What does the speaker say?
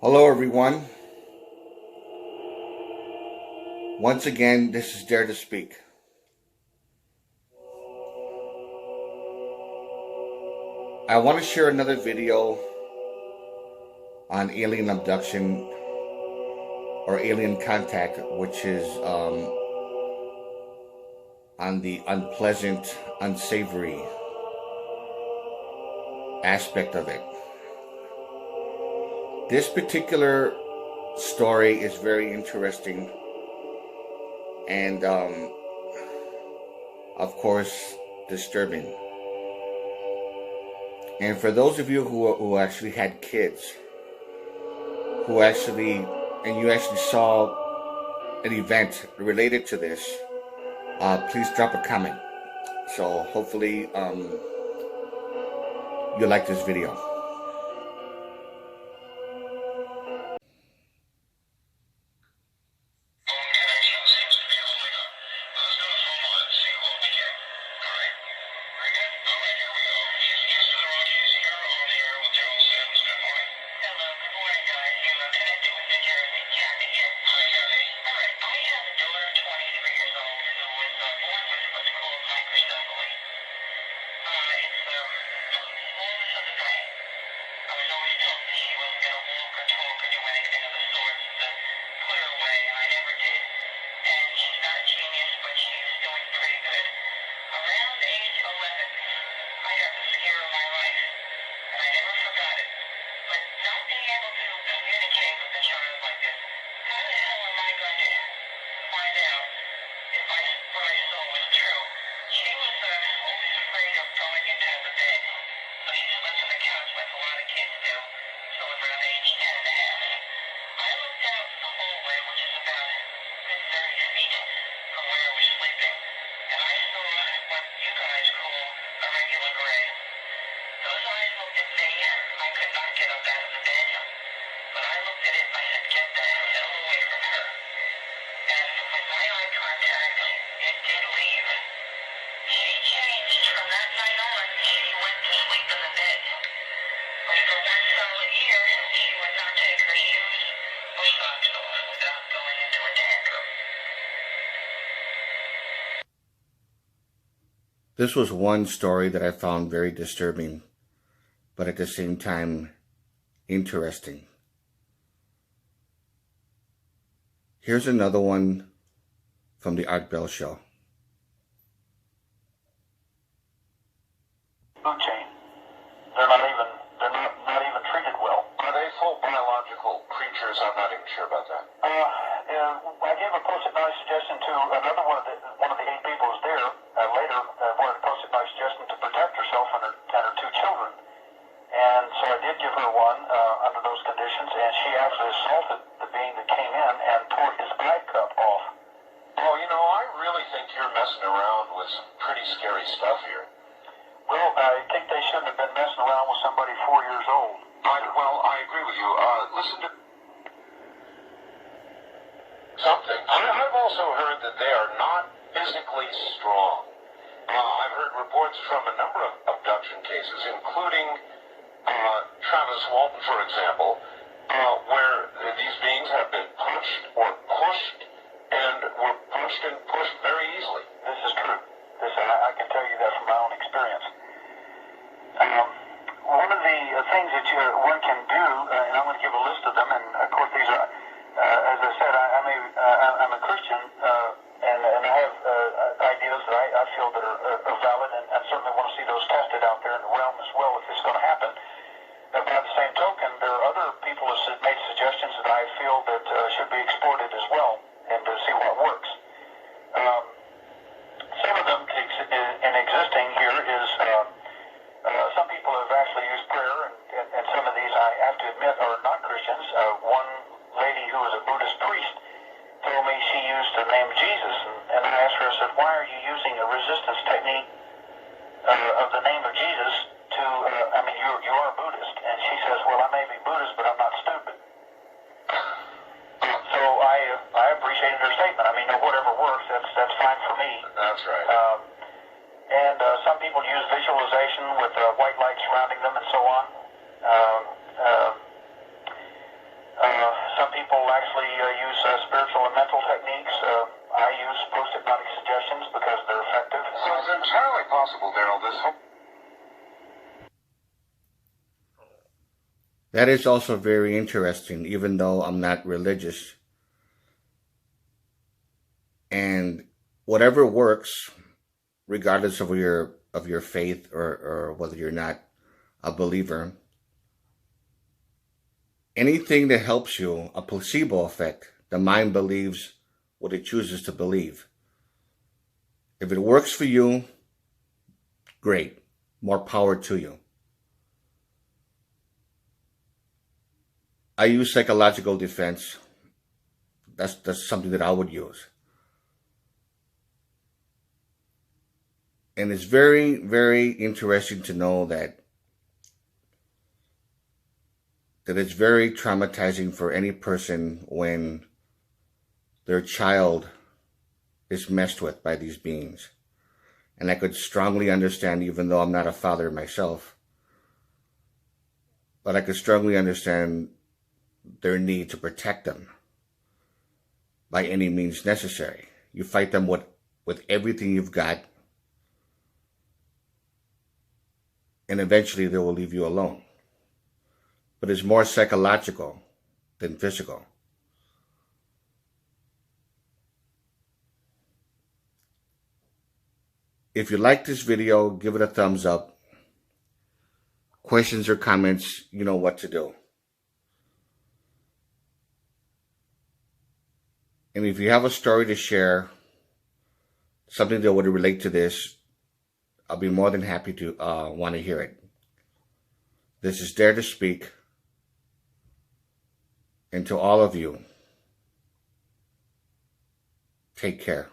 Hello, everyone. Once again, this is Dare to Speak. I want to share another video on alien abduction or alien contact, which is on the unpleasant, unsavory aspect of it. This particular story is very interesting and, of course, disturbing. And for those of you who actually had kids, you actually saw an event related to this, please drop a comment. So hopefully you'll like this video. This was one story that I found very disturbing, but at the same time, interesting. Here's another one from the Art Bell Show. Food chain. They're not even treated well. Are they full biological creatures? I'm not even sure about that. I gave a post-it-nice suggestion to another one of the 8 people who's there later. Wanted a post-it-nice suggestion to protect herself and her 2 children. And so I did give her one under those conditions, and she actually assaulted the being that came in and tore his eye cup off. Well, I really think you're messing around with some pretty scary stuff here. Well, I think they shouldn't have been messing around with somebody 4 years old. I agree with you. Listen to something. I've also heard that they are not physically strong. I've heard reports from a number of abduction cases, including Travis Walton, for example, where these beings have been punched or pushed and were punched and pushed very easily. This is true. I can tell you that from my own experience. One of the things that one can do, and I'm going to give a list of them, and of course these are, as I said, I'm a Christian, and I have ideas that I feel that are valid, and certainly want to see those tested out there in the realm as well if it's going to happen. But by the same token, there are other people who have made suggestions that I feel that should be exploited as well, and to see what works. Some of them in existing here is some people have actually used prayer, and some of these I have to admit are not Christians. One lady who was a Buddhist priest told me she used the name Jesus, and I asked her, I said, why are you using a resistance technique of the name of Jesus to, you are Buddhist, and she says, well, I may be Buddhist, but I'm not stupid. So I appreciated her statement. Whatever works, that's fine for me. That's right. And some people use visualization with white light surrounding them and so on. people actually use spiritual and mental techniques. I use post-hypnotic suggestions because they're effective. So it's entirely possible, Daryl, this whole... That is also very interesting, even though I'm not religious. And whatever works, regardless of your faith or whether you're not a believer, anything that helps you, a placebo effect, the mind believes what it chooses to believe. If it works for you, great. More power to you. I use psychological defense. That's something that I would use. And it's very, very interesting to know that it's very traumatizing for any person when their child is messed with by these beings. And I could strongly understand, even though I'm not a father myself, but I could strongly understand their need to protect them by any means necessary. You fight them with everything you've got, and eventually they will leave you alone. But it's more psychological than physical. If you like this video, give it a thumbs up. Questions or comments, you know what to do. And if you have a story to share, something that would relate to this, I'll be more than happy to want to hear it. This is Dare to Speak. And to all of you, take care.